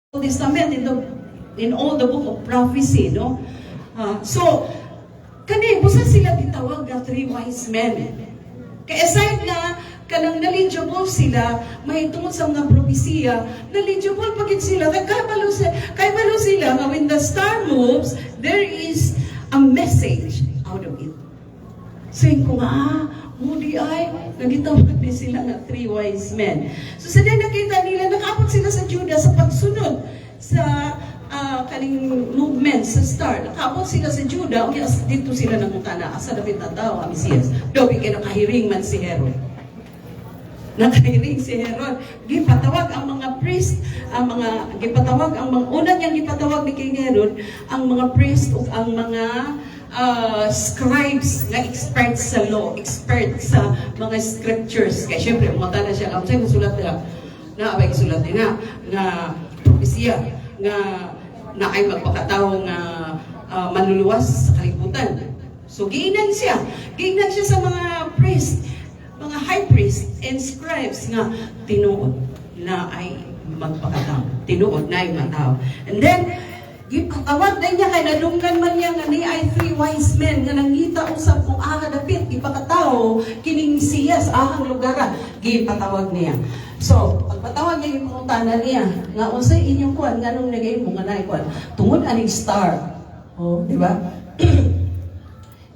Old Testament, in all the book of prophecy, no? So, kani, busa sila gitawag na three wise men. Kaya aside na, kanang knowledgeable sila, may tungod sa mga propesiya, knowledgeable pagit sila, kaya balo sila, na when the star moves, there is a message out of it. So, yung kung muli ay, nagitawag din sila nga three wise men. So sa nakita nila, nakapot sila sa Judah sa pagsunod sa kaning movement sa star. Nakapot sila sa Judah, okay, dito sila namutana, asa David na tao, ang Mesiyas. Dobi kaya nakahiring man si Herod. Nakahiring si Herod. Gipatawag ang mga priest, una niyang gipatawag ni King Herod, ang mga priest o ang mga scribes na expert sa law, expert sa mga scriptures. Kaya syempre, umata na siya, sa'yo sulat na sulat na propesya, na ay magpakatao nga manluluwas sa kalibutan. So, giinan siya sa mga priest, mga high priest and scribes nga tinuod na ay magpakatao. Tinuod na ay matao. And then, gipatawag na niya kay nadunggan man niya nga ni ay three wise men nga nangita usab kung dapit gipakatao kining Mesiyas ahang lugar gipatawag niya. So pagpatawag niya gipangutana niya nga unsay inyong kuan nganong nagahimo nga naay kuan tungod aning star. Oh, di ba?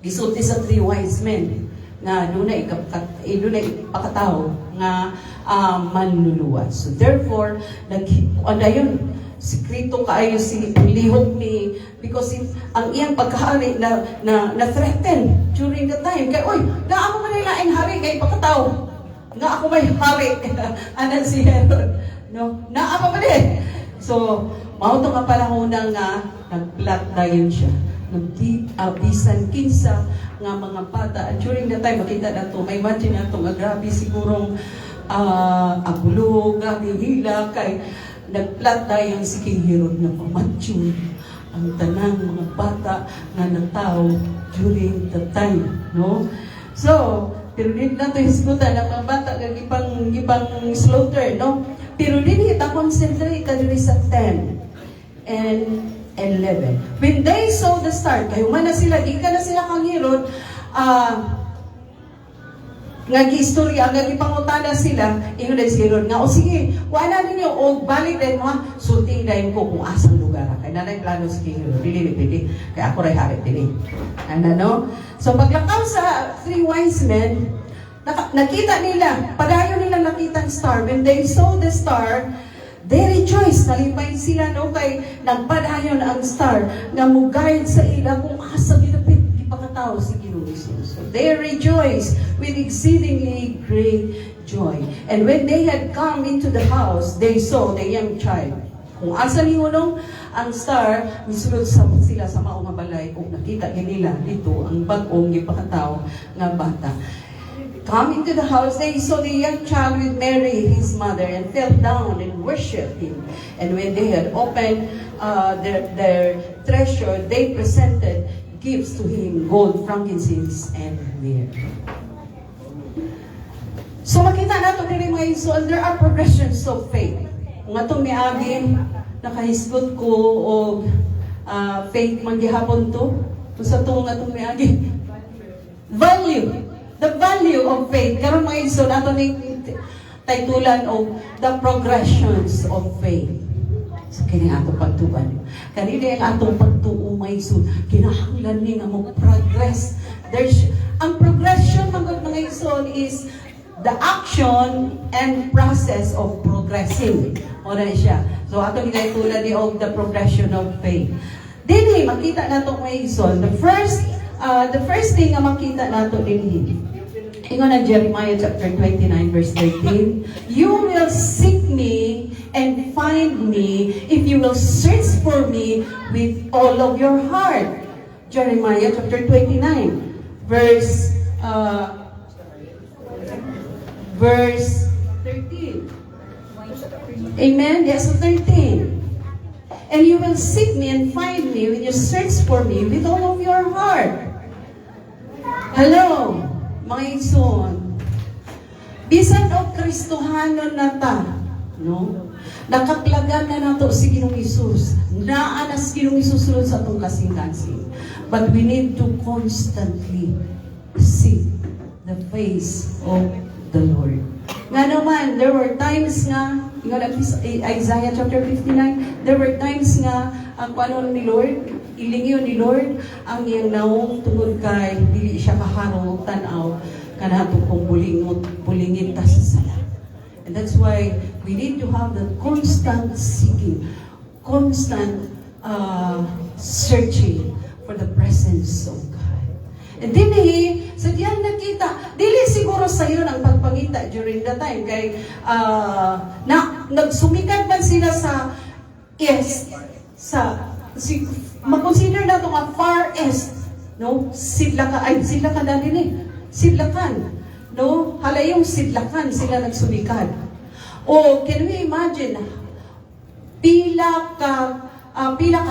Gisulti sa three wise men nga dunay ipakatao nga manluluwas. So therefore dayon sikrito kaayo si lihok ni because ang iyang pagkahari na threaten during the time kay oy na ako man laing hari kay pagkatao nga ako may hari anan si Herod no na ako man so mao to nga panahon nga nagplat dayon siya bisan kinsa nga mga bata during the time makita nato may imagine nato nga grabe sigurong agulo grabe hila kay nagplat dayon si King Herod na pamatyon ang tanang mga bata na nagtao during the time, no? So, pero din nato hisgutan ang mga bata nga gipang slaughter, no? Pero din kita concentrate kadiri sa 10 and 11. When they saw the star, kayo man na sila, gikan na sila kang Herod, nga giistorya, nga gipangutana sila, ingon na si Herod nga, o sige, wala ninyo, o balik din mo, sulting dahin ko kung asang lugar. Kaya nanay plano si Herod, pili, kaya ako rin harit din. No? So paglakaw sa three wise men, nakita nila, padayon nila nakita ang star. When they saw the star, they rejoiced. Nalipay sila, no? Kay nagpadayon ang star, nga mugayad sa ila kung asa ginapit, ipakatao si Ginoo. So they rejoiced with exceedingly great joy. And when they had come into the house, they saw the young child. Kung asa ni unong ang star, misulod sila sa maong nga balay kung nakita nila dito ang bag-ong ipakatao nga bata. Come into the house, they saw the young child with Mary, his mother, and fell down and worshipped him. And when they had opened their treasure, they presented gifts to him, gold, frankincense, and myrrh. So makita nato diri mga igsoon, there are progressions of faith. Kung atong miagi, nakahisgot ko o faith man gihapon to, kung sa itong atong miagi. Value. The value of faith. Karon mga igsoon, ato ni titulan of the progressions of faith. So, kini ato pagtuan. Kanina ang atong pagtuo may isun. Kinahanglan ni nga mo progress. Ang progression mga isun is the action and process of progressing. O na siya. So, ato ginahitulan ni of the progression of faith. Dinhi, makita nato may isun. The first thing nga makita nato dinhi. Ingon na Jeremiah chapter 29 verse 13. You will seek me and find me if you will search for me with all of your heart. Jeremiah chapter 29 verse 13. Amen? Yes, 13. And you will seek me and find me when you search for me with all of your heart. Hello, mga igsoon. Bisan o Kristohanon na ta, no? Nakaplagan na nato si Ginoong Hesus. Naanas Ginoong Hesus sulod sa atong kasing-kasing. But we need to constantly seek the face of the Lord. Nga naman, there were times nga, Isaiah chapter 59, there were times nga, ang paano ni Lord, ilingyo ni Lord, ang iyang naong tungod kay, dili siya kaharong tanaw, kanato kong bulingin ta sa sala. And that's why we need to have that constant seeking, constant searching for the presence of God. And then sa diyan nakita, dili siguro sa iyo ang pagpangita during the time kay nagsumikad man sila sa east, mag-consider na ito nga far east, no? Sidlakan na din Sidlakan, no? Halayong Sidlakan sila nagsumikad. O can we imagine pila ka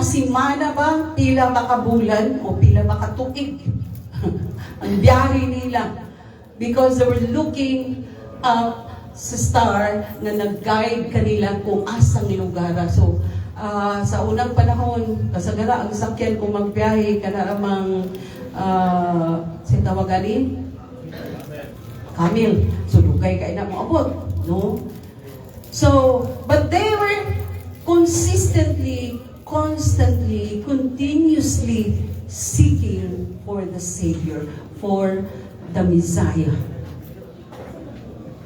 simana ba, pila makabulan o pila makatuig ang biyahe nila because they were looking up sa star na nag-guide kanila kung asang nilugara. So, sa unang panahon, kasagara ang sakyan kung magbiyahe ka na ramang sitawagali? Camel. So, lugay ka na mo abot. No? So, but they were constantly, continuously seeking for the Savior, for the Messiah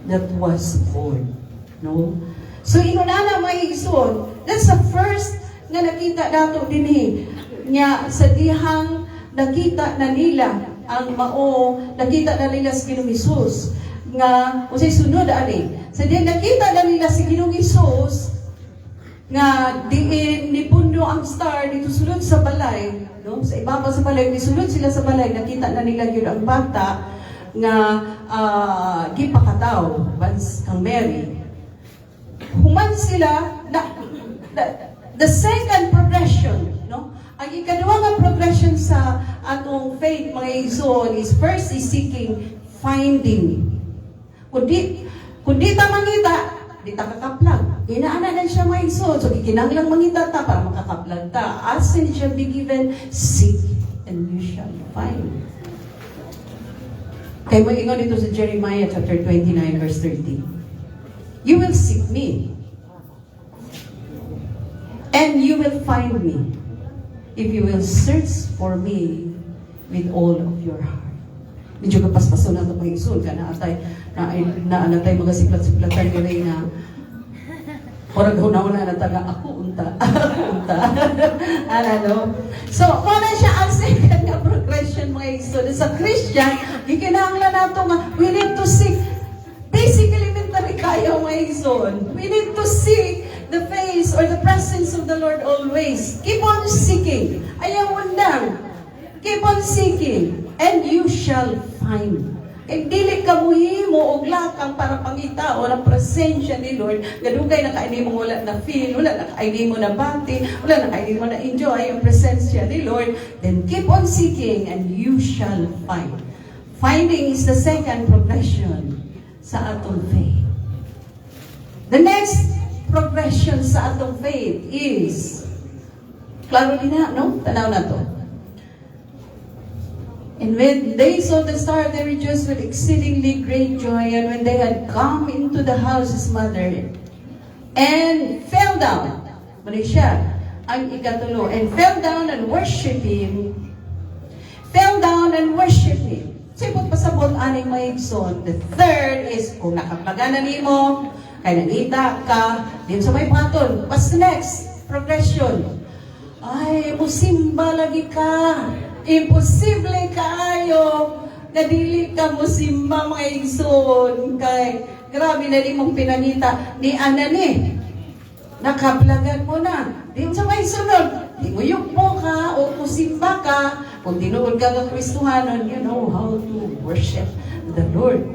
that was born. No? So, inunana may ison, that's the first nga nakita nato din nya sa dihang nakita na nila ang nakita na nila si Ginoong Hesus nga usay sunod ani sa dihang nakita na nila si Ginoong Hesus nga diin ni pundo ang star dito sulod sa balay, no? Sa ibabaw sa balay, nisulod sila sa balay, nakita na nila yun ang bata nga gipakataw bans kang Mary. Human sila the second progression, no? Ang ikaduwa nga progression sa atong faith mga igsoon is first is seeking, finding. Kundi ta mangita, di ta kakaplag. Inaana na siya may igsoon. So, ikinanglang mangita ta para makakaplag ta. Ask and it shall be given, seek and you shall find. Kaya mo ingon dito sa Jeremiah chapter 29 verse 13. You will seek me and you will find me if you will search for me with all of your heart. Medyo kapaspaso na ito pang igsoon ka na atay mga siplat-siplatan nila na orang huna-huna na taga ako unta. Ano? So, muna siya ang second nga progression mga igsoon. Sa Christian, ikinahanglan nato nga, we need to seek, basic elementary kayo mga igsoon. We need to seek the face or the presence of the Lord always. Keep on seeking. Ayaw undang. Keep on seeking. And you shall find. Kaya dili ka muhimo og lakang para pangita o ng presensya ni Lord. Gadugay na kaini mo wala na feel, wala na kaini mo na bati, wala na kaini mo na enjoy ang presensya ni Lord. Then keep on seeking and you shall find. Finding is the second progression sa atong faith. The next progression sa atong faith is, klaro din na, no? Tanaw na to. And when they saw the star, they rejoiced with exceedingly great joy. And when they had come into the house, his mother, and fell down, Marisha, ang ikatulo, and fell down and worship him. Fell down and worship him. So, ipot pasabot aning maigson. The third is, kung nakaplaganan mo, kaya nangita ka, din sa may patol. What's the next progression? Ay, musimba lagi ka. Imposible kaayo na dili ka musimba mga igsoon kay grabe na di mong pinangita ni Anani. Nakaplagan mo na. Di mo sa may sunod. Di mo yukmo ka o musimba ka. Kung tinuod ka ng Kristuhanon, you know how to worship the Lord.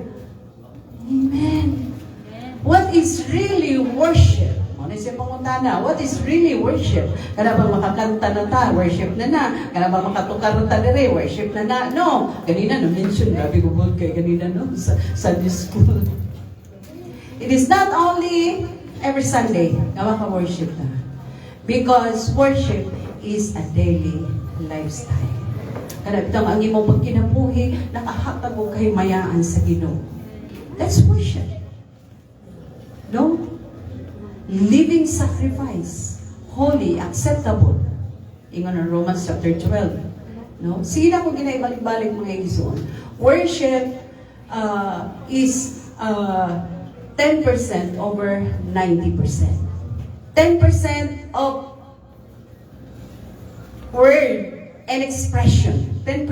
Amen. What is really worship? Ano siya pangutana? What is really worship? Kada bang makakanta na ta, worship na na. Kada bang makatukar na ta dire, worship na na. No. Ganina na-mention, grabe ko kay ganina no, sa Sunday school. It is not only every Sunday, nga maka-worship na. Because worship is a daily lifestyle. Kada bitang ang imong pagkinabuhi, nakahatag mo kay mayaan sa Ginoo. That's worship. No? Living sacrifice, holy, acceptable. Ingon ang Romans chapter 12. No? Sige na kung ginaibalik-balik mga igsoon. Worship is 10% over 90%. 10% of word and expression, 10%.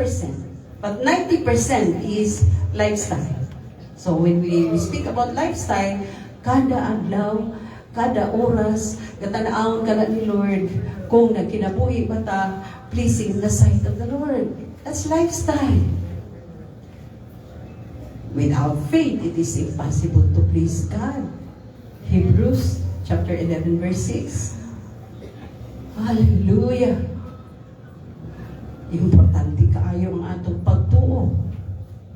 But 90% is lifestyle. So when we speak about lifestyle, kada adlaw, kada oras, gatanaon ka na ni Lord, kung nagkinabuhi ba ta, pleasing in the sight of the Lord. That's lifestyle. Without faith, it is impossible to please God. Hebrews chapter 11, verse 6. Hallelujah! Importante kaayo ang atong pagtuo.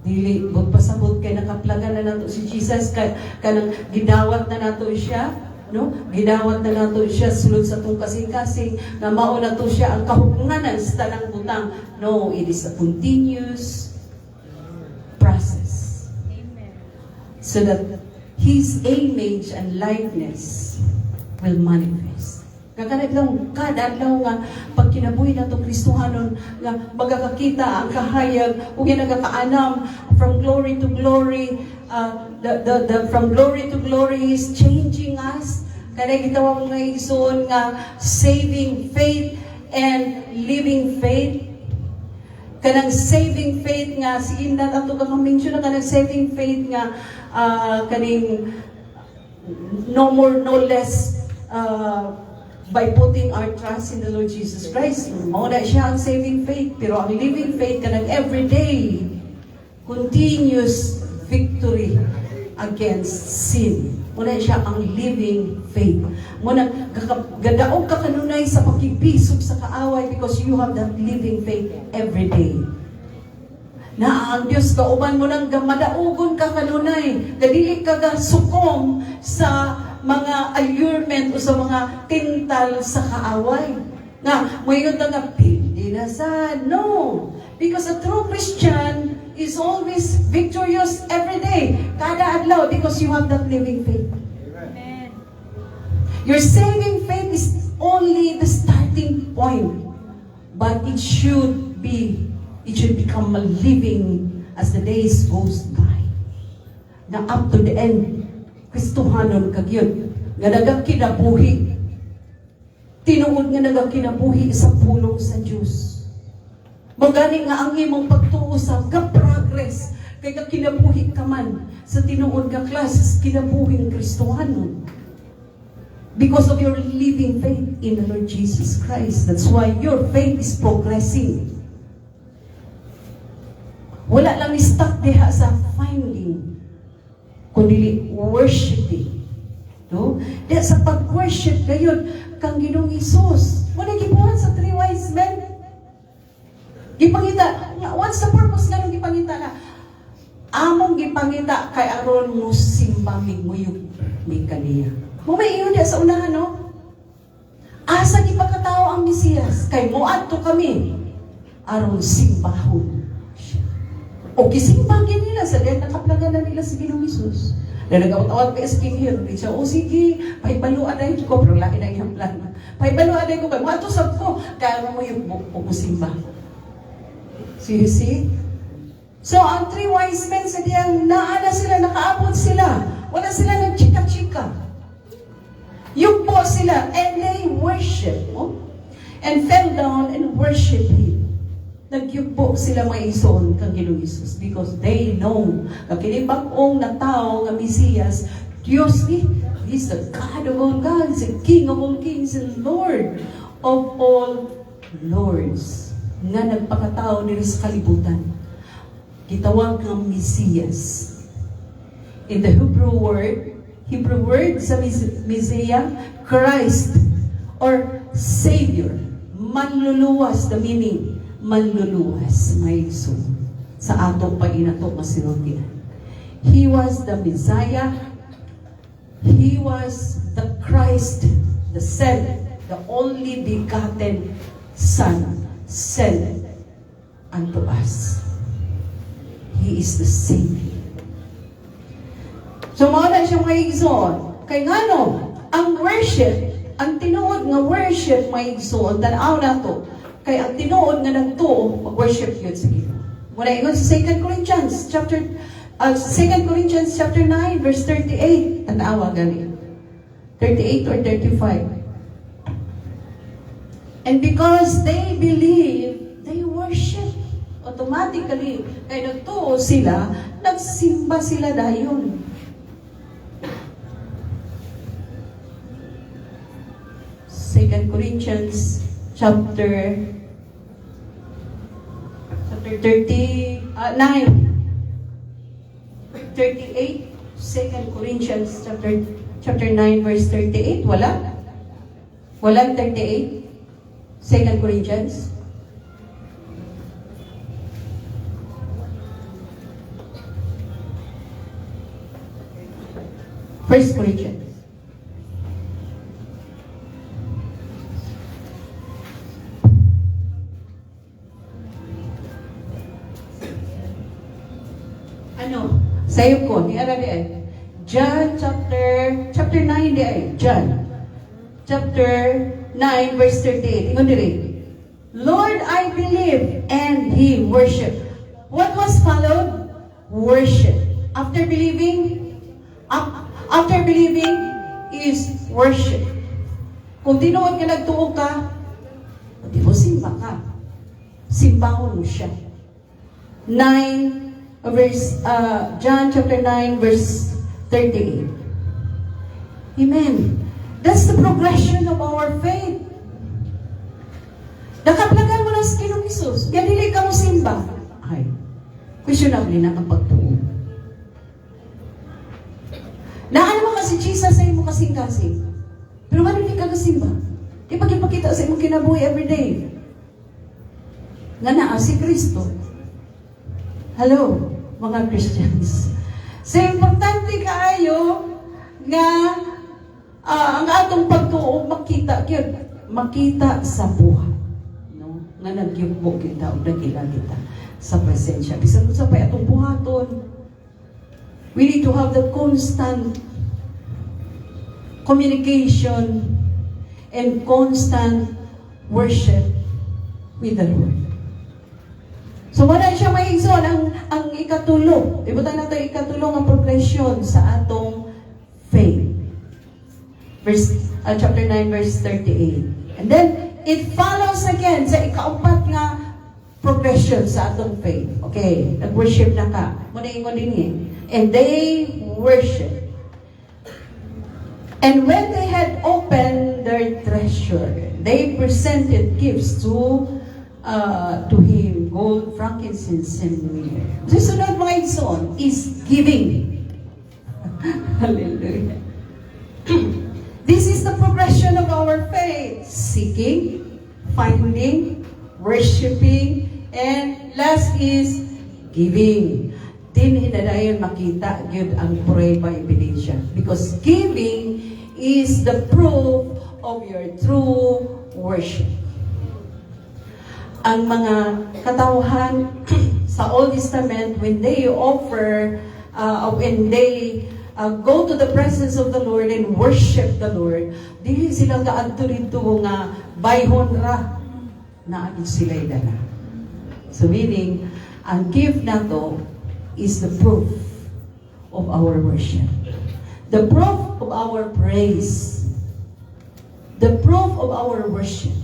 Dili, magpasabot kay nakaplagan na nato si Jesus, kanang gidawat na nato siya, no? Gidawat na nato siya sulod sa tong kasing-kasing, na mao na to siya ang kahugnanan sa tanang butang. No, it is a continuous process. Amen. So that His image and likeness will manifest. Kakanag lang, kada adlaw nga, pag kinabuhi na itong Kristohanon, nga magkakakita ang kahayag, o ginagakaanam, from glory to glory, from glory to glory, He's changing us. Kaya gitawag nga igsoon nga, saving faith and living faith. Kanang saving faith nga, si Indat ato kang-mention na kanang saving faith nga, kaning no more, no less, by putting our trust in the Lord Jesus Christ. Mauna siya ang saving faith, pero ang living faith kanang everyday, continuous victory against sin. Muna siya ang living faith. Muna, gadaog ka kanunay sa pagkibisog sa kaaway because you have that living faith every day. Na ang Diyos kauban mo nang madaugon ka kanunay. Gadili ka sukom sa mga allurement o sa mga tintal sa kaaway. Nga, mayroon na nga, pindi na sa, no. Because a true Christian is always victorious every day. Kada adlaw, because you have that living faith. Amen. Your saving faith is only the starting point. But it should become a living as the days goes by. Na up to the end, Kristohanon kagyod, nga nagakinabuhi. Tinuod nga nagakinabuhi sa pulong sa Diyos. Magani nga ang imong pagtuusap, ga-progress, kay kinabuhi ka man sa tinuod nga klases, kinabuhing Kristohanon. Because of your living faith in the Lord Jesus Christ. That's why your faith is progressing. Wala lang ni-stuck diha sa finding, kundi worshiping. No? Dahil sa pag-worship ngayon, kang Ginoong Isus, wala gibuhat sa 3 wise men. Gipangita, what's the purpose nga nung gipangita na? Among gipangita kay aron mo simba migmuyog ni kaniya. May iyon sa unahan, no? Asa gipakatao ang Mesiyas, kay moadto kami, aron simbahon siya. O kisimbangin nila sa dahil nakaplagan na nila si Ginoong Isus. Na nag-awat-awat pa sa King Herod. Siya, sige, pahibaluan na yun ko, pero laki na yung plan. Pahibaluan na yun ko, mato sab ko, kaya mo yung pupusimba. See? So, ang 3 wise men sa diyang naana sila, nakaabot sila. Wala sila nagchika-chika. Yugpo sila, and they worship. Oh? And fell down and worship Him. Nagyugpo sila mga ison kang Ginoong Isus because they know kakinibag-ong na tao nga Mesiyas, Diyos ni, He's the God of all gods, the King of all kings, and Lord of all lords. Nga nagpakatao nila sa kalibutan. Gitawag ng Mesiyas. In the Hebrew word sa Messiah, Christ or Savior. Manluluwas, the meaning. Manluluwas, may iso. Sa atong paginato masinuntian. He was the Messiah He was the Christ, the Son, the only begotten Son, sent unto us. He is the Savior. So, mauna siya mga igsoon. Kay nga no, ang worship, ang tinuod nga worship, mga igsoon, tanaw na to. Kay ang tinuod nga nagtuo, mag-worship yun sa Ginoo. Muna ingon sa 2 Corinthians chapter 9 verse 38. Tanawa gani. 38 or 35. And because they believe, they worship. Automatically, kay nagtuo sila, nagsimba sila dayon. Second Corinthians chapter 39, 38. 2 Corinthians chapter 9 verse 38. Walang 38. 2 Corinthians. First Corinthians. Sayo ko, ni ara di ay. John chapter 9 di ay. John chapter 9 verse 38. Ingon diri. Lord, I believe, and he worshiped. What was followed? Worship. After believing is worship. Kung tinuod ka nagtuo ka, di mo simba ka. Simbahon mo siya. John chapter 9 verse 38. Amen. That's the progression of our faith. Nakaplagan mo na sa Ginoong Hesus. Kaya dili ka mo simba. Ay, questionable na ang pagtuo. Naano mo kasi Jesus sa imo kasing-kasing. Pero ano di ka kasimba? Di pagkipakita sa imong kinabuhi everyday. Nga naa si Kristo. Hello, mga Christians. So, importante kaayo nga ang atong pagtuo makita sa buhay. No? Nga nagyubo kita o nagila kita sa presensya. Bisan sa pay atong buhaton. We need to have the constant communication and constant worship with the Lord. So, wala siya may igsoon ang ikatulo. Ibutan natin ikatulo ang progression sa atong faith. Chapter 9, verse 38. And then, it follows again sa ikaapat nga progression sa atong faith. Okay, nag-worship na ka. Muna ingon din eh. And they worship. And when they had opened their treasure, they presented gifts to him, gold, frankincense, and myrrh. Susunod mga igsoon is giving. Hallelujah. This is the progression of our faith. Seeking, finding, worshiping, and last is giving. Din hinadayon makita gyud ang prueba ebidensya. Because giving is the proof of your true worship. Ang mga katauhan sa Old Testament, when they offer, when they go to the presence of the Lord and worship the Lord, dili sila kaadto dito nga bayhon ra na agad sila'y dala. So meaning, ang gift na to is the proof of our worship. The proof of our praise. The proof of our worship.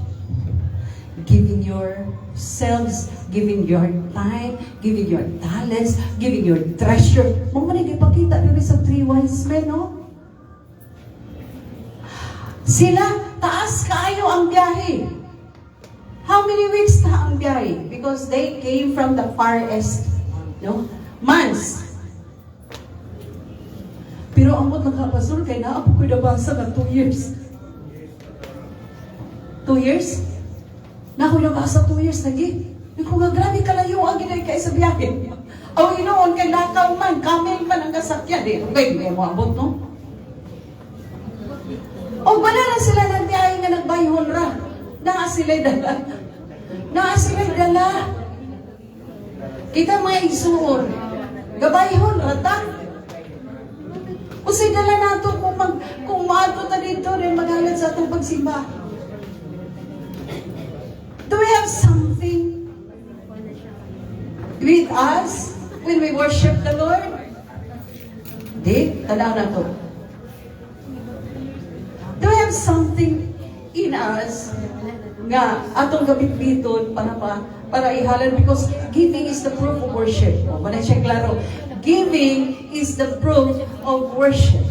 Giving yourselves, giving your time, giving your talents, giving your treasure. Mga nagipakita nila sa 3 wise men, no? Sila, taas kaayo ang biyahe. How many weeks na ang biyahe? Because they came from the farthest, no? Months. Pero ang mga nakapasur, kaya naapo ko'y nabasa na 2 years. 2 years? Na ako'y nabasa 2 years lagi. Ikaw nga, grabe kalayo ang ginay kayo sa biyahe. Aw inoon, kay lakaw man, kaming man ang kasakyan. Eh, okay, hindi mo abot, no? O wala na sila nagbiyahe nga nagbayhon ra. Naa sila dala. Naa sila dala. Kita mga igsuon. Gabayhon ra ta. Kasi dala nato kung maato ta dito rin magalit sa atong pagsimba. Do we have something with us when we worship the Lord? Di, tanaw na to. Do we have something in us nga atong gabit-biton para ihalal? Because giving is the proof of worship. O, manay siya klaro. Giving is the proof of worship.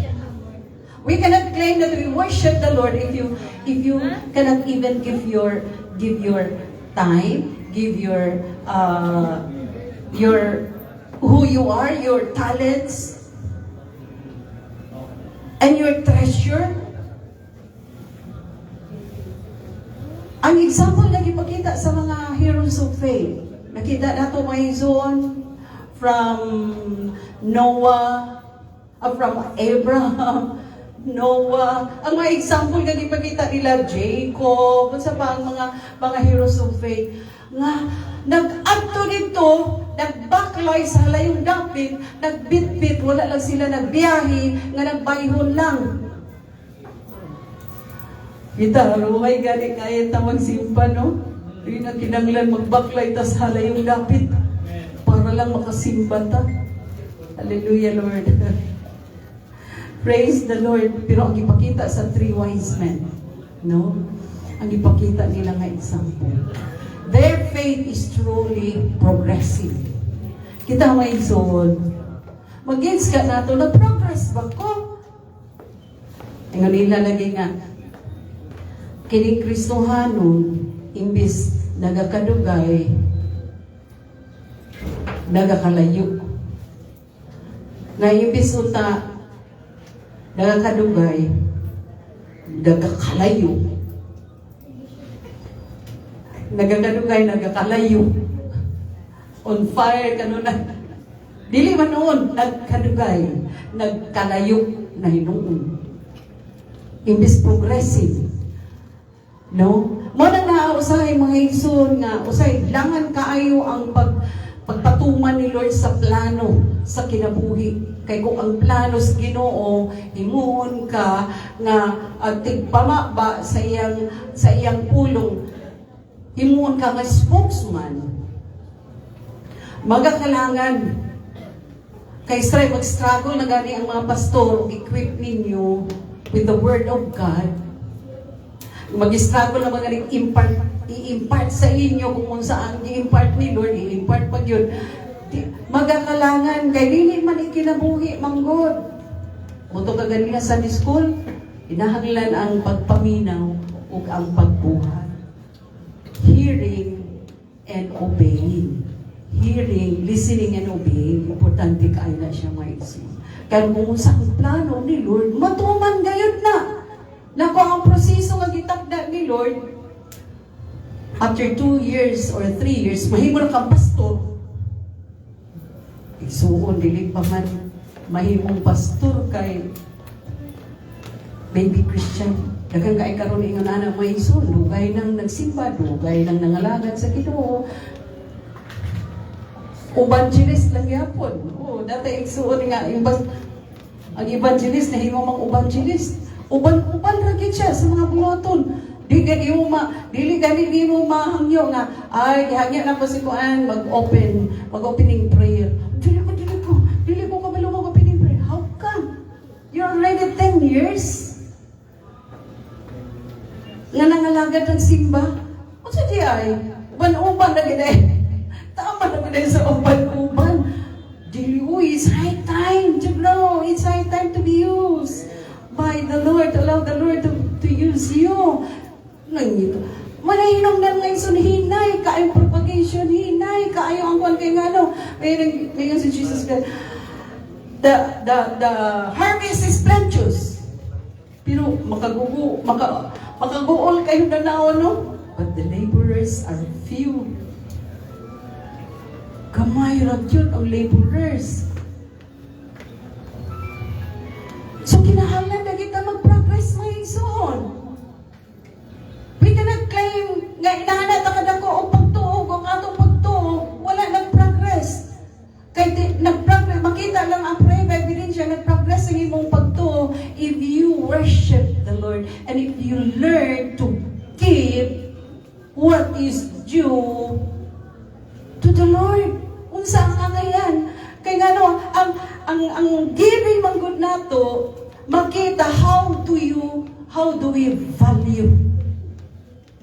We cannot claim that we worship the Lord if you cannot even give your time, give your who you are, your talents, and your treasure. Ang example na ipakita sa mga heroes of faith. Nakita nato mga zone from Noah, from Abraham, Noah. Ang mga example na ipakita nila, Jacob, sa pa ang mga heroes of faith. Nga, nag-adto dito, nagbaklay sa halayong dapit, nagbitbit, wala lang sila nagbiyahe, nga nagbayhon lang. Kita, lumay gani kaya ta magsimpa, no? Hindi na kinanglan magbaklay ta sa halayong dapit para lang makasimba ta. Hallelujah, Lord. Praise the Lord. Pero ang ipakita sa 3 wise men, no? Ang ipakita nila nga example. Their faith is truly progressive. Kita may zone. Mag-gins ka nato, nag-progress ba ko? Ang nila lagi nga, kining Kristohanon, imbis nagakadugay, nagakalayo. Na imbis uta, nagakadugay, nagakalayo. Nagakadugay, nagakalayo. On fire, kanunan. Dili man noon, nagkadugay, nagkalayo na hinuon. Imbis progressive. No? Mo nang nausahay mga igsoon nga, usay, langan kaayo ang pagpatuman ni Lord sa plano, sa kinabuhi. Kay kung ang plano sa Ginoo, himuon ka nga tigpamaba sa iyang pulong, himuon ka nga spokesman, magakalangan. Kay stray mag-struggle na gani ang mga pastor, equip ninyo with the Word of God. Mag-struggle na mga i-impart sa inyo kung saan i-impart ni Lord, i-impart pag yun. Magakalangan, kay dili man ikinabuhi, manggod. Muto ka ganina sa school, inahanglan ang pagpaminaw o ang pagbuhat. Hearing and obeying. Hearing, listening and obeying. Importante kayo na siya maiksi. Kaya kung sa plano ni Lord, matuman gayon na. Nako ang proseso nga gitakda ni Lord, after 2 years or 3 years, mahimo na kang pastor. Isuon, dili pa man mahimong pastor kay baby Christian. Daghang kay karon ingon ana may isuon, dugay nang nagsimba, dugay nang nangalagad sa Ginoo. Evangelist lang yapon. Oh, dati isuon nga ang evangelist na himo mang evangelist. Uban ra gid siya sa mga buloton. Dili gani mo mahangyo nga ay gihangyo na ko si kuan mag-opening prayer. Dili ko kabalo mag-opening prayer. How come? You're already 10 years. Nga nangalagad ng simba. O sa di ay uban na gid. Tama na gid sa uban. Dili it's high time to grow. It's high time to be used by the Lord. Allow the Lord to use you. Nangito. Manahinom na ngayon sun hinay, kayong propagation, hinay, kayo ang kwan kay ngano. Mayroon si Jesus God. The harvest is plenteous. Pero makaguol kayo na naon, no? But the laborers are few. Kamay ra gyud ang laborers. So kinahanglan na kita mag-progress mga igsoon. nga inahanat ka na ko o pagtuog, ang atong pagtuog, wala nag-progress. Kaya nag-progress, makita lang ang prayer by evidence, nag-progress ang imong pagtuog if you worship the Lord and if you learn to give what is due to the Lord. Unsa ang kagayan? Kaya nga no, ang giving man gud nato, makita how do we value.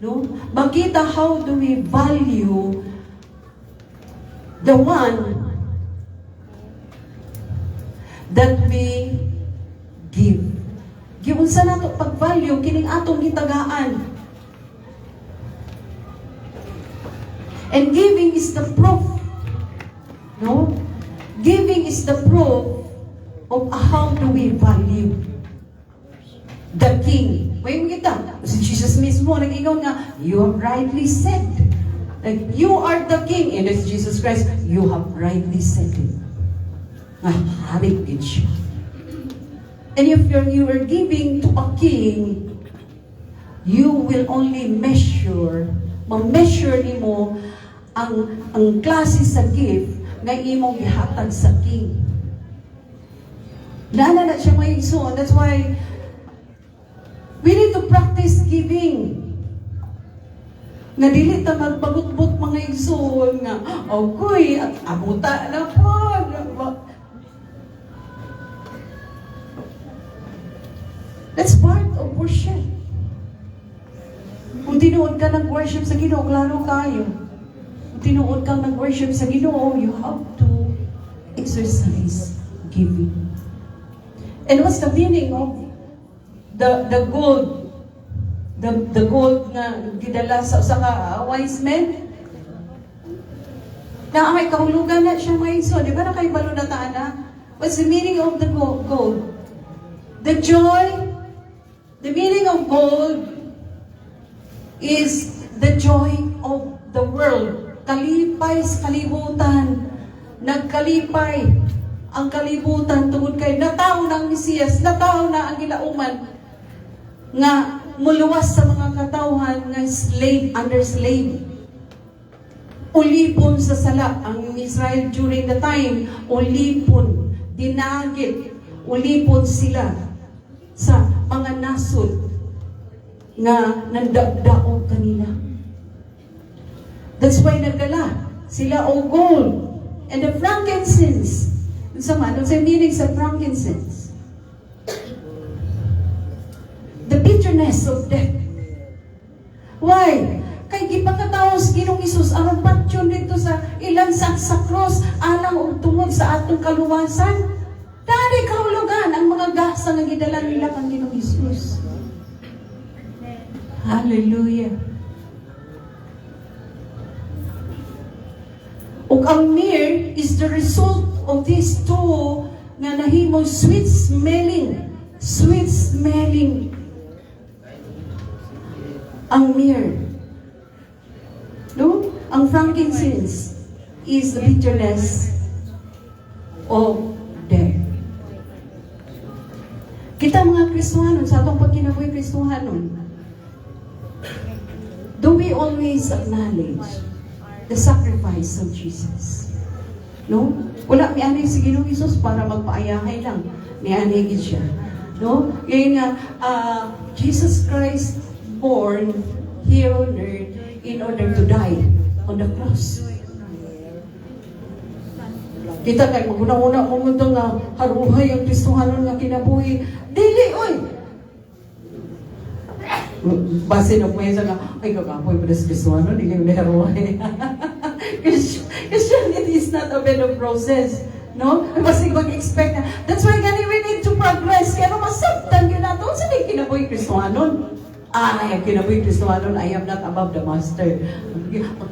No? Makita how do we value the one that we give. Giun sa nato pag-value kining atong gitagaan. And giving is the proof. No? Giving is the proof of how do we value the King. Ngayon kita, si Jesus mismo nag-ingon nga, you have rightly said. Like, you are the King. And it's Jesus Christ, you have rightly said it. Hari din siya. And if you are giving to a king, you will only ma-measure ni mo ang klase sa gift na imong gihatag sa king. Naana na siya may igsoon. That's why we need to practice giving. Nga dili ta magpagutbot mga igsoon nga, okay, at abuta na po. That's part of worship. Kung tinuod ka nag-worship sa Ginoo, klaro kayo. Kung tinuod kang nag-worship sa Ginoo, you have to exercise giving. And what's the meaning of the gold? The gold na gidala sa wise men? Na ay kahulugan na siya may iso. Di ba na kayo balo na taana? What's the meaning of the gold? The joy. The meaning of gold is the joy of the world. Kalipay sa kalibutan. Nagkalipay ang kalibutan tungod kay nataw ng Mesiyas, nataw na ang gilauman nga muluwas sa mga katawhan nga slave, under slave. Ulipon sa sala ang Israel during the time, ulipon, dinagit, ulipon sila sa mga nasod na nandagdaog kanila. That's why nagdala sila o gold and the frankincense. Sa meaning sa frankincense? The bitterness of death. Why? Kay gipakataos Ginoong Hesus aron patyon dito sa ilansak sa cross alang og tungod sa atong kaluwasan. Dari kahulugan ang mga gasa nga gidala nila kang Ginoong Hesus. Hallelujah. Ug ang myrrh is the result of these two nga nahimong sweet smelling ang myrrh. No? Ang frankincense is the bitterness of death. Kita mga Kristohanon, sa atong pagkinabuhi Kristohanon, do we always acknowledge the sacrifice of Jesus? No? Wala mianay si Ginoong Hesus para magpaayahay lang. Mianay siya. No? Ngayon nga, Jesus Christ born here on earth in order to die on the cross. Kita kay maguna-una mo mundo nga haruhay ang Kristohanon nga kinabuhi. Dili, oy! Base na po yun nga, ay kakapoy pa na si Kristohanon, hindi kayo haruhay. Christianity is not a bit of process. No? Basta mag-expect na. That's why gani we need to progress. Kaya masabtan yun natin. Saan yung kinabuhi Kristohanon? I am kinabuhi Kristohanon. I am not above the master.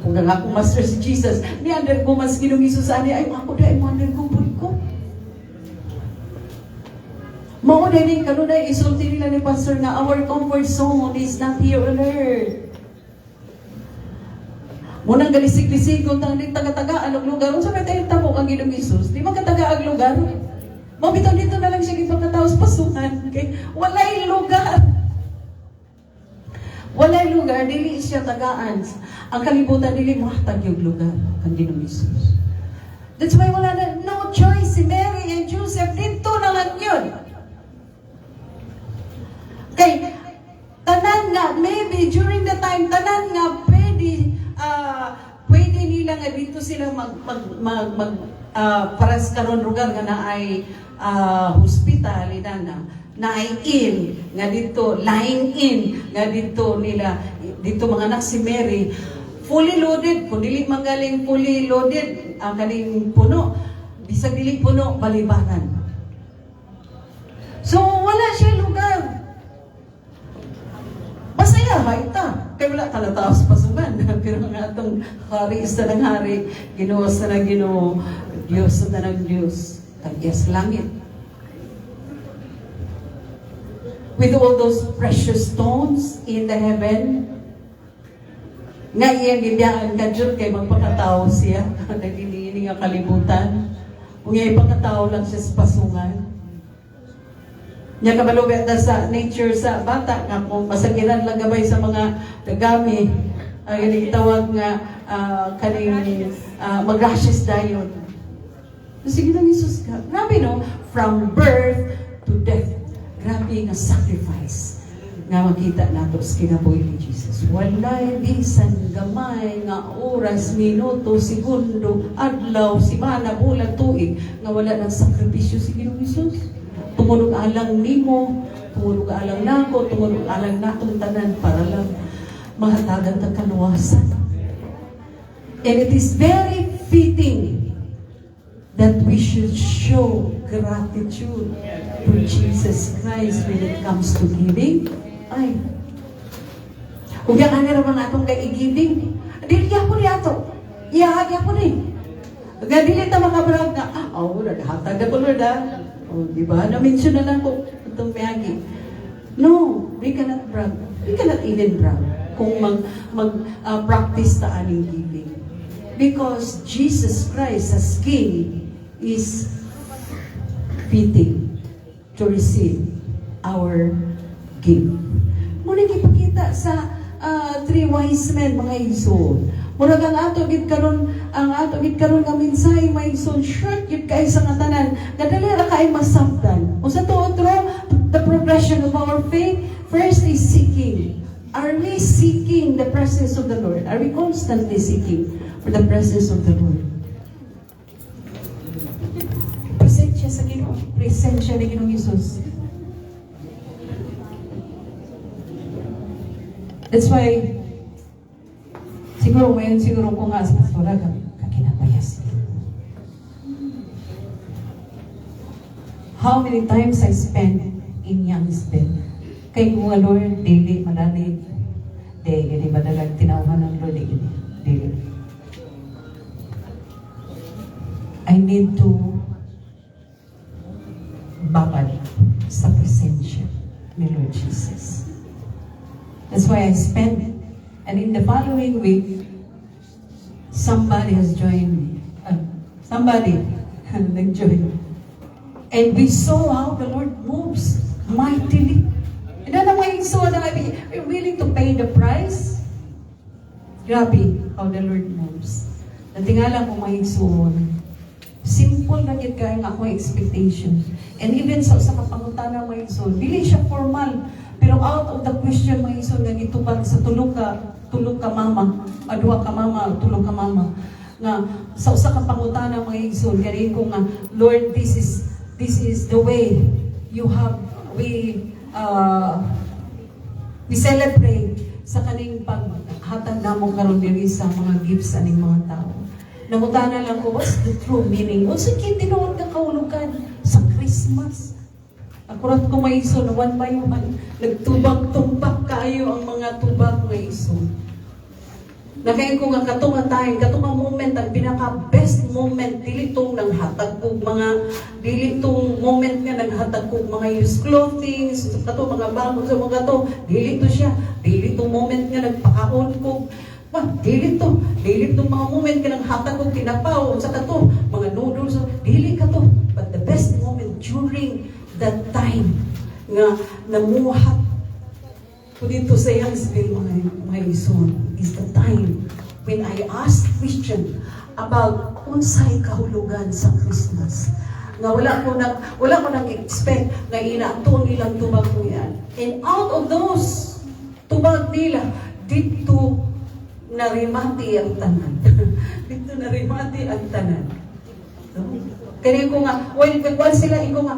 Kung nga akong master si Jesus, ni-under ko mas Ginoong Hesus ani, ay ako dahil mo under ko ko. Mauna din kanunay isulti nila ni Pastor na our comfort zone is not here on earth. Munang galisig-lisig kung taga-taga ang lugar. Kung sabi tayo tamo ang Ginoong Hesus, di magkataga ang lugar. Mabitaw dito na lang siya ipagkataos pasukan. Okay? Walay lugar. Walay lugar, dili siya tagaan. Ang kalibutan, dili mahatag yung lugar. Ang Ginoong Hesus. That's why wala na, no choice si Mary and Joseph. Dito na lang yun. Kay, tanan nga, maybe during the time, tanan nga, pwede nila nga dito sila paras karon lugar nga na ay hospital, na ay in, nga dito, lying in, nga dito nila, dito mga anak si Mary, fully loaded, kung dili magaling fully loaded, ang kaning puno, bisag dili puno, balibanan. So, wala siya lugar. Masaya, haita. Kaya wala talataos pasuman. Pero nga itong hari isa ng hari, Ginoo sa ng Ginoo, Diyos sa ng Diyos, tagyas langit. With all those precious stones in the heaven, nga iyang gindiyaan ka dyan kay magpakatao siya, naginiini nga kalibutan, kung iyang ipakatao lang siya sa pasungan. Niya kabalubet na sa nature sa bata, nga kung masagiran lang gabay sa mga dagami, ang tawag nga kaning mag-rashes dayon. Sige lang Isus ka. Grabe no, from birth to death. Grabe nga sacrifice nga makita nato sa kinabuhi ni Jesus. Walay bisan gamay nga oras, minuto, segundo, adlaw, simana, bulan, tuig nga wala ng sakripisyo si Ginoong Hesus. Tungod alang nimo, tungod alang nako, tungod alang natong tanan para lang mahatagan ang kaluwasan. And it is very fitting that we should show gratitude to Jesus Christ when it comes to giving. Ay, kung yan nga naman atong kay-giving, dili po niya ito. Iyahagya po niya. Nga dili ta mga brag na, naghatag na po Lord diba? Na-mention na lang ko itong mayagi. No, we cannot brag. We cannot even brag kung mag-practice ta aning giving. Because Jesus Christ as King is fitting to receive our gift. Muna ipakita sa three wise men, mga igsoon. Mura ang ato gid karon nga minsay mga igsoon, short gid kay sa tanan. Kadali ra kay masabtan. Usa to otro, the progression of our faith, first is seeking. Are we seeking the presence of the Lord? Are we constantly seeking for the presence of the Lord? Presensya sa Ginoo, presensya ni Ginoong Hesus. That's why, siguro ko nga sa pastora, kakinabayas. How many times I spend in Youngsville? Kay mga Lord, daily, madalig. Daily, madalag tinawahan ng Lord, daily. I need to babad sa presensya ni Lord Jesus. That's why I spend it. And in the following week, somebody has joined me. Somebody nag-join. And we saw how the Lord moves mightily. And then we saw that we're willing to pay the price. Grabe how the Lord moves. Natingala ko mga igsoon. Simple na yun kaya nga akong expectation. And even sa kapangutan ng mga igsoon, dili siya formal. Pero out of the question, mga igsoon, nga gitupad sa tulog ka mama, adwa ka mama, tulog ka mama. Nga sa kapangutan ng mga igsoon, kaya ko nga, Lord, this is the way you have, we celebrate sa kaning paghatag namo karon diri sa mga gifts aning mga tao. Nangutana lang ko, what's the true meaning? O sige, tinuod ka kaulugan sa Christmas. Akurat ko may iso na one by one, nagtubag-tumbak kayo ang mga tubag may iso. Nakain ko nga katong moment, ang pinaka-best moment, dilitong nang hatag ko dilitong moment nga naghatag ko mga used clothing, mga bago sa mga to, dilito siya, dilitong moment nga nagpakaon ko, dilitong mga moment nga naghatag ko kinapaw, sa kato, mga noodles, dili ka to. But the best moment during that time nga namuhat dito sa Youngsville, my son, is the time when I asked question about unsay kahulugan sa Christmas. Nga wala ko nag-expect na inaatong ilang tubag mo yan. And out of those tubag nila, dito narimati ang tanan. Dito narimati ang tanan. Kaya ko nga, when sila, ko nga,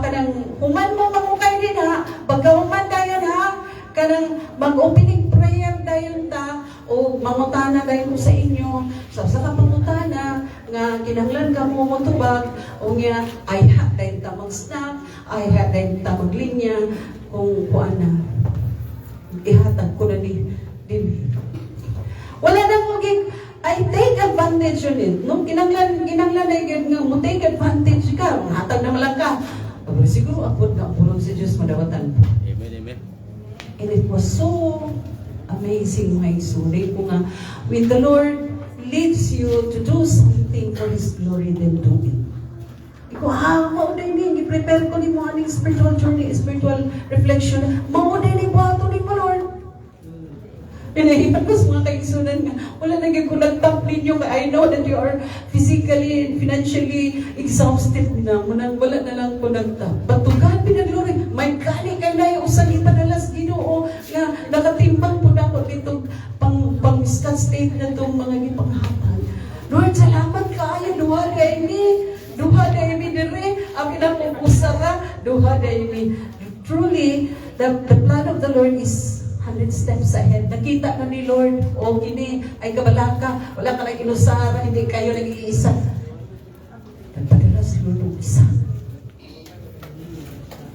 kanang human mo mamukay din ha, pagkahuman dayon ha, kanang mag-opening prayer dayon ta, o mangutana dayon ko sa inyo, sa kapangutana, nga kinahanglan ka mo matubag, o nga, ay ha, dayon ta mag-snack, ay ha, dayon ta maglinya, kung kuan na, ihatag ko na din. Wala na ko I take advantage on it. Nung kinanglan na yun nga, mo take advantage ka, hatag naman lang ka. Pero siguro apod ka, pulong si Diyos madawatan po. Amen, amen. And it was so amazing, my soul. Ko nga, when the Lord leads you to do something for His glory, then do it. Iko, mauday ni, i-prepare ko ni mo aning spiritual journey, spiritual reflection. Mauday ni buhato ni mo, Lord. Pinahipan ko sa mga kaigsunan nga, wala naging kung nagtap ninyo, I know that you are physically and financially exhausted na, munang wala na lang kung nagtap. But to God be the glory, may gani kay na yung usan ipanalas Ginoo nga nakatimbang po na ako dito pang-scan state na itong mga ipanghatag. Lord, salamat kaayo, duha dahil mi dire, ang inang usara, duha dahil mi. Truly, the plan of the Lord is 100 steps ahead. Nakita na ni Lord, o gini, ay kabalaka, wala ka na inusara, hindi kayo nag-iisa. Nagpadala si Lord ng isa.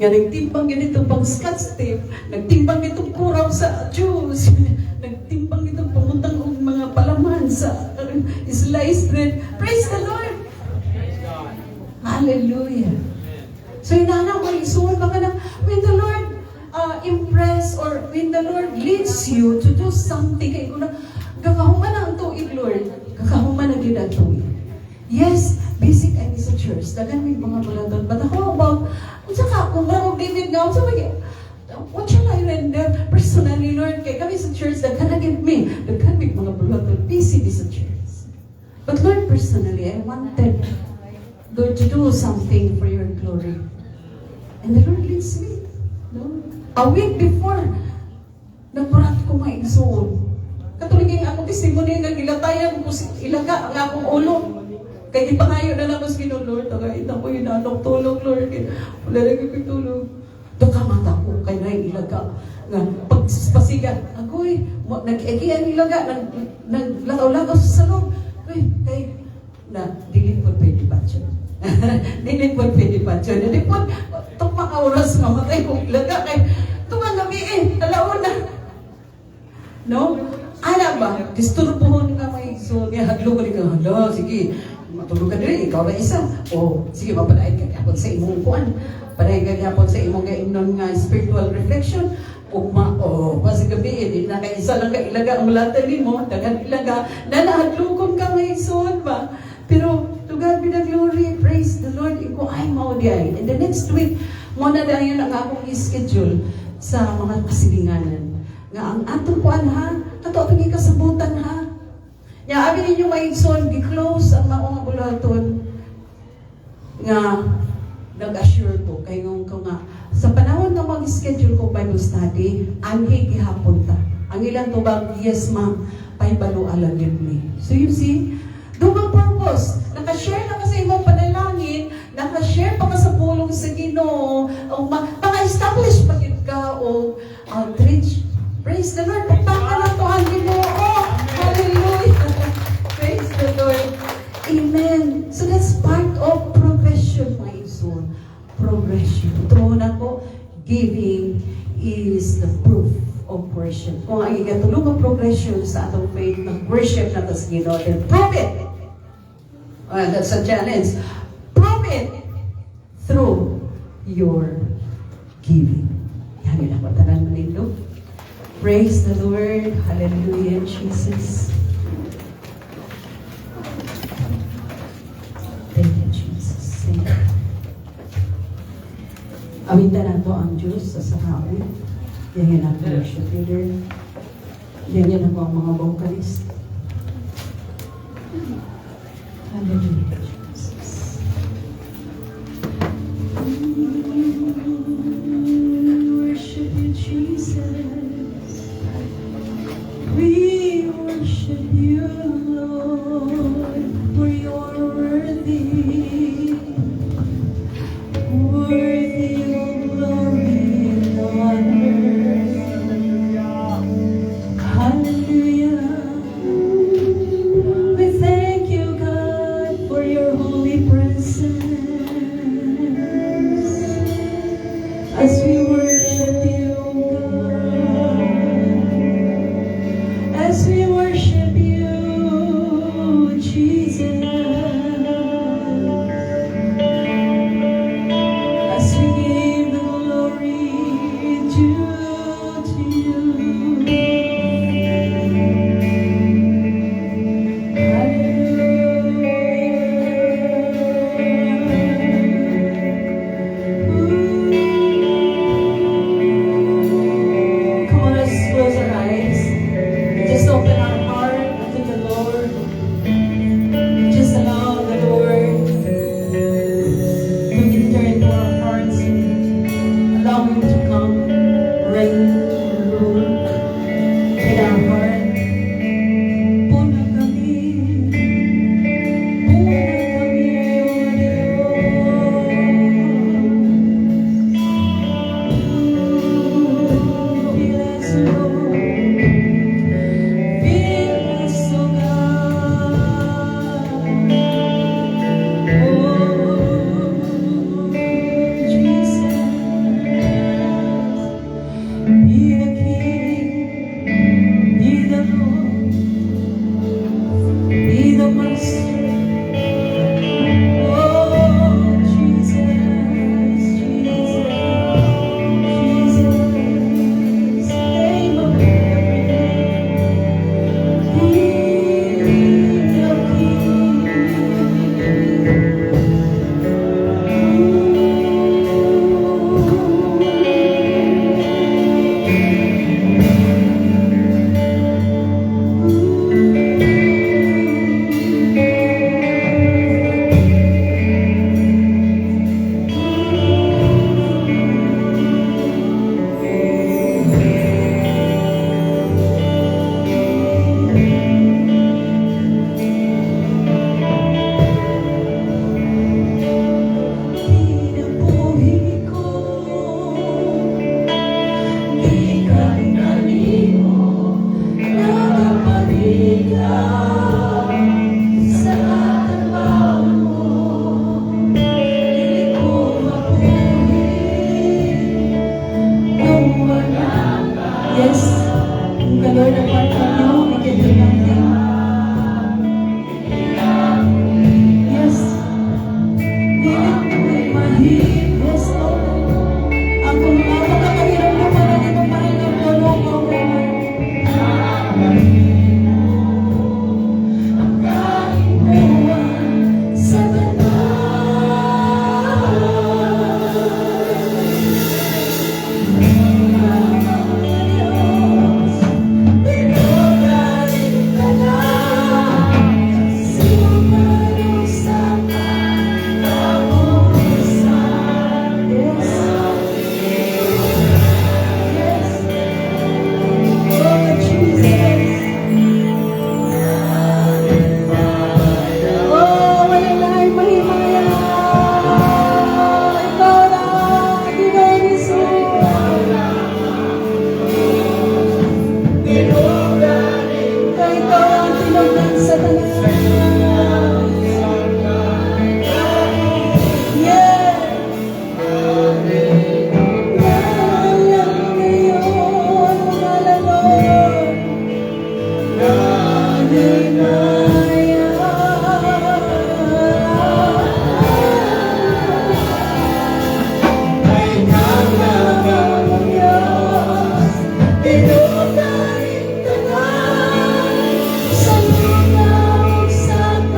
Yan, nagtimbang ganito pang scotch tape, nagtimbang itong kuraw sa juice, nagtimbang itong pamutang ng mga palaman sa sliced bread. Praise the Lord! Hallelujah! So, inanaw ko, isuon ba ka na, when the Lord impress or when the Lord leads you to do something, kaya ko na, kakahuman na ang tuig, Lord. Kakahuman na gina ang tuig. Yes, basic ay sa church. Dagan may mga bulaton. But how about, kung marang David nga, what shall I render personally, Lord? Kaya kami sa church, dagan na give me. Dagan may mga bulaton. Busy sa church. But Lord, personally, I wanted, Lord, to do something for your glory. And the Lord leads me. No? A week before, nagparat ko mga igsoon. Katuligin ako testimony nga gilatayan ko ilaga ang akong ulo. Kaya ipangayo na lang sa Ginoo, Lord. Tagaita ko yun anong tulog, Lord. Wala lang yung tulog. Doon mata ko kay na ilaga. Nga, pagpasigat. Ako'y, nag-ekian ilaga, naglakaw-lakaw sa salong. Kay, dilit po pwede ba siya? Dilit po pwede ba siya? Dilit po, itong mga oras mamatay kong ilaga. Kay, tunga gabi alauna. No? Ala ba? Disturbuhon ka may so, niya hadlo ka hala, sige, matulog ka din, ikaw na isa. O, sige, mapanaid ka kapon sa imong kuan. Panaid ka kapon sa imong gaimnon nga spiritual reflection. Ugma, kasi gabi, hindi na isa lang ka ilaga ang mulatan mo, dagan ilaga, nanahadlukon ka may isuon ba? Pero, to God be the glory, praise the Lord, iko ay maudiyay. And the next week, muna dahil ang akong schedule sa mga kasilinganan. Nga ang atong kuan ha, ato pagi kasabutan ha. Nga abi ninyo maigsoon, gi-close ang mga bulaton nga nag-assure ko kay ko nga sa panahon nga mag-schedule ko Bible study, anhi gihapon ta. Ang ilang tubag, yes ma'am, paibalo alam yun ni. So you see, dumang purpose, nakashare na kasi imong panalangin, nakashare pa ka sa pulong sa Ginoo, o maka-establish pa yun ka, o outreach. Praise the Lord, pagpaka na to ang Ginoo. Hallelujah. Praise the Lord. Amen. So that's part of progression, my soul. Progression. Ito na ko, giving is the proof of worship. Kung ang ikatulong ang progression sa atong faith, mag-worship na sa Ginoo, then prove it. That's a challenge. Prove it through your giving. Yan yun ang patanan mo nito. Praise the Lord. Hallelujah, Jesus. Thank you, Jesus. Thank you. Awitan na to ang Diyos sa sahawin. Yan ang worship leader. Yan ako ang mga vocalist. Hallelujah, Jesus. Worship you, Jesus. We worship you, Lord, for you are worthy. Worthy of glory and honor. Hallelujah. We thank you, God, for your holy presence. As we worship you, God. As we worship you, Jesus. As we give the glory due to you. Come on, let's close our eyes. Just open our heart unto the Lord. Just allow the Lord to enter into our hearts. Allow Him to come, reign, and rule in our heart. Puno kami, Feel us, Lord. Feel us, oh God. Oh, Jesus. Be the King, be the Lord, be the Master. Oh, Jesus, Jesus, Jesus, name of every name. King of Kinabuhi ko, di ka nalimo, nakapaligaw sa trabaho mo. Hindi ko mabuhi kung wala ka. Yes, kung ka Lord ang part niyo, we can do nothing. Yes. Pilit ko'y mahirap. Yes, Lord. Ang kung napakahirap mo para di mo pahinga, tulong mo ako. Ang kain buwan sa Sa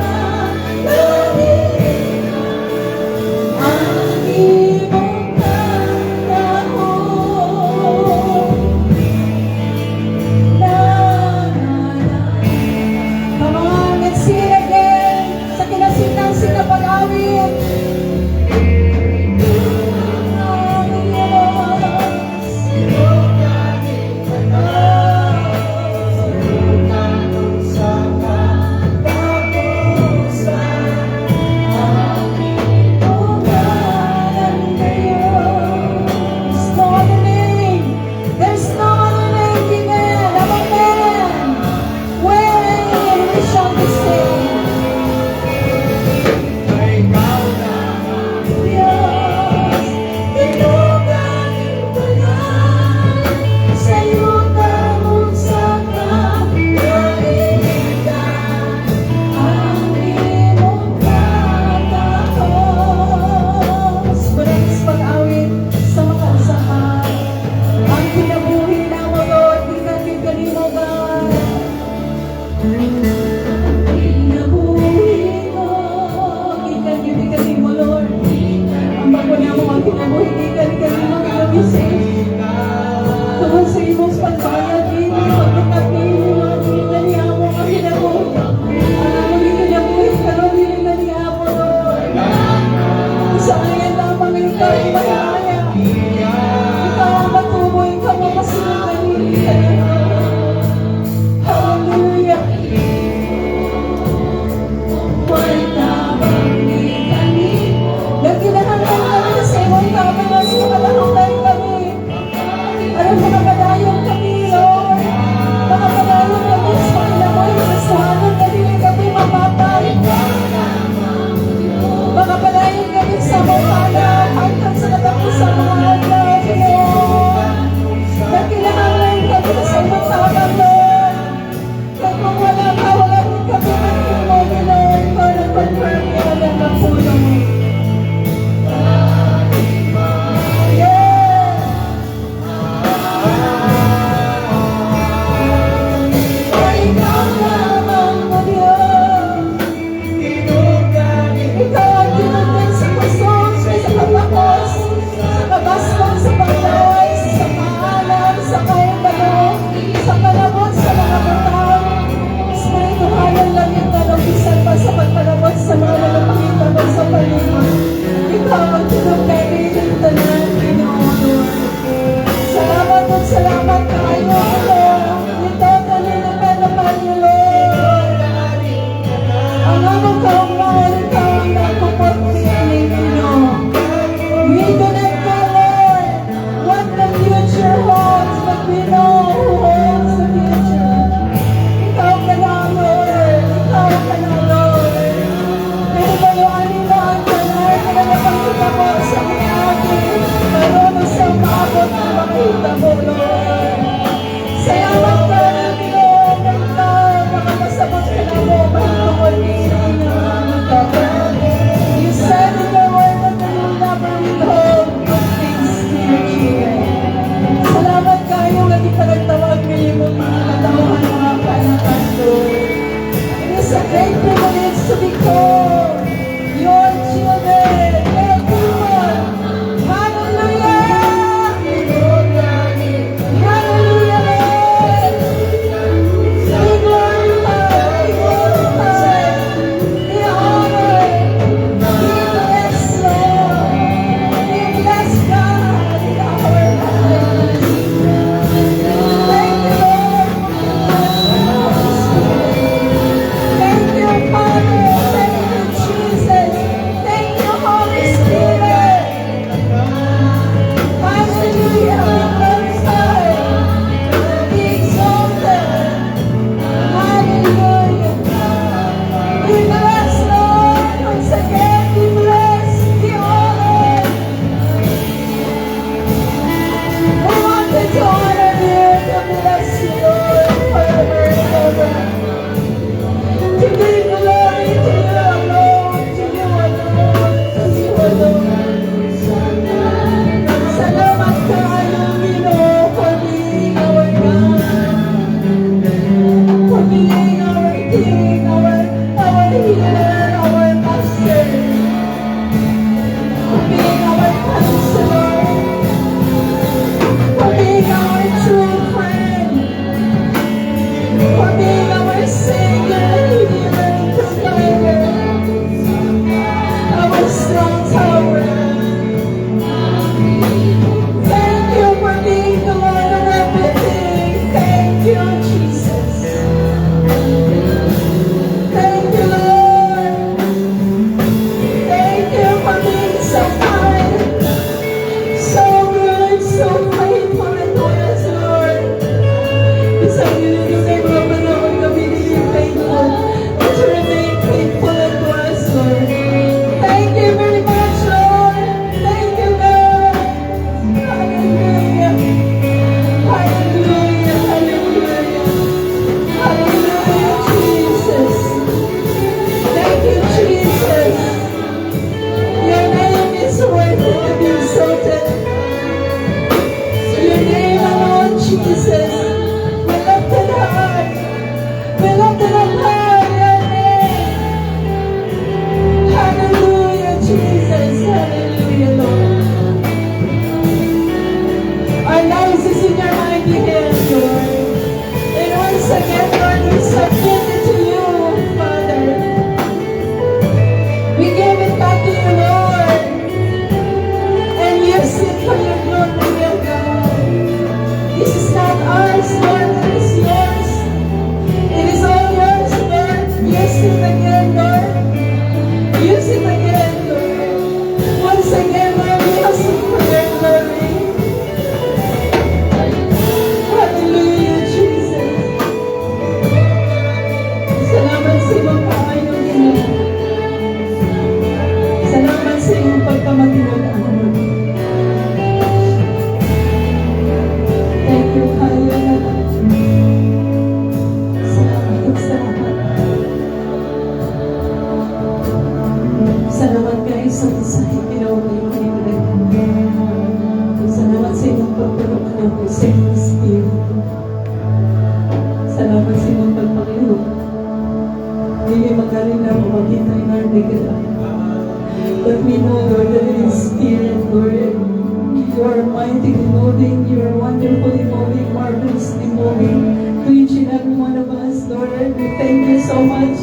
We lift it up high, your name. Hallelujah, Jesus. Hallelujah, Lord. Our lives is in your mighty hands, Lord. And once again, Lord, we submit it to you, Father. We give it back to you, Lord. And use it for your glory, dear God. This is not ours, Lord, it is yours. It is all yours, Lord. Use it again, Lord. Use it again, Lord. Once again, Lord, use it for your glory. Hallelujah, Jesus. Salamat sa iyong pangayong Ginoo. Salamat sa iyong pagkamatiwala. Thank you, hallelujah. Salamat, salamat. Salamat kayo sa isahing ginawa ngayong libre. Salamat sa inyong pagtulungan ako sa inyong Espiritu. Salamat sa inyong pagpanginoon. Hindi magaling na makita in our naked eye. But we know, Lord, that in Spirit, Lord, you are mightily moving, you are wonderfully moving, marvelously moving to each and every one of us, Lord. We thank you so much.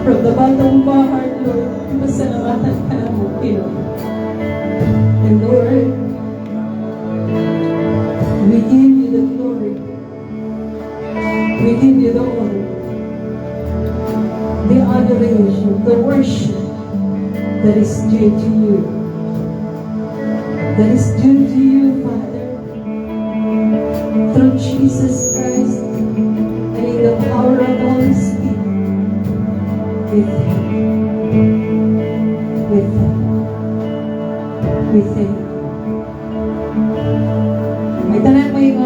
From the bottom of our heart, Lord, pasalamatan ka na mo, Pinoy. And Lord, we give you the glory. We give you the honor, the adoration, the worship that is due to you. That is due to you, Father. Through Jesus Christ and in the power of the Holy Spirit. We thank you. We thank you. We thank you. May tanan mo yung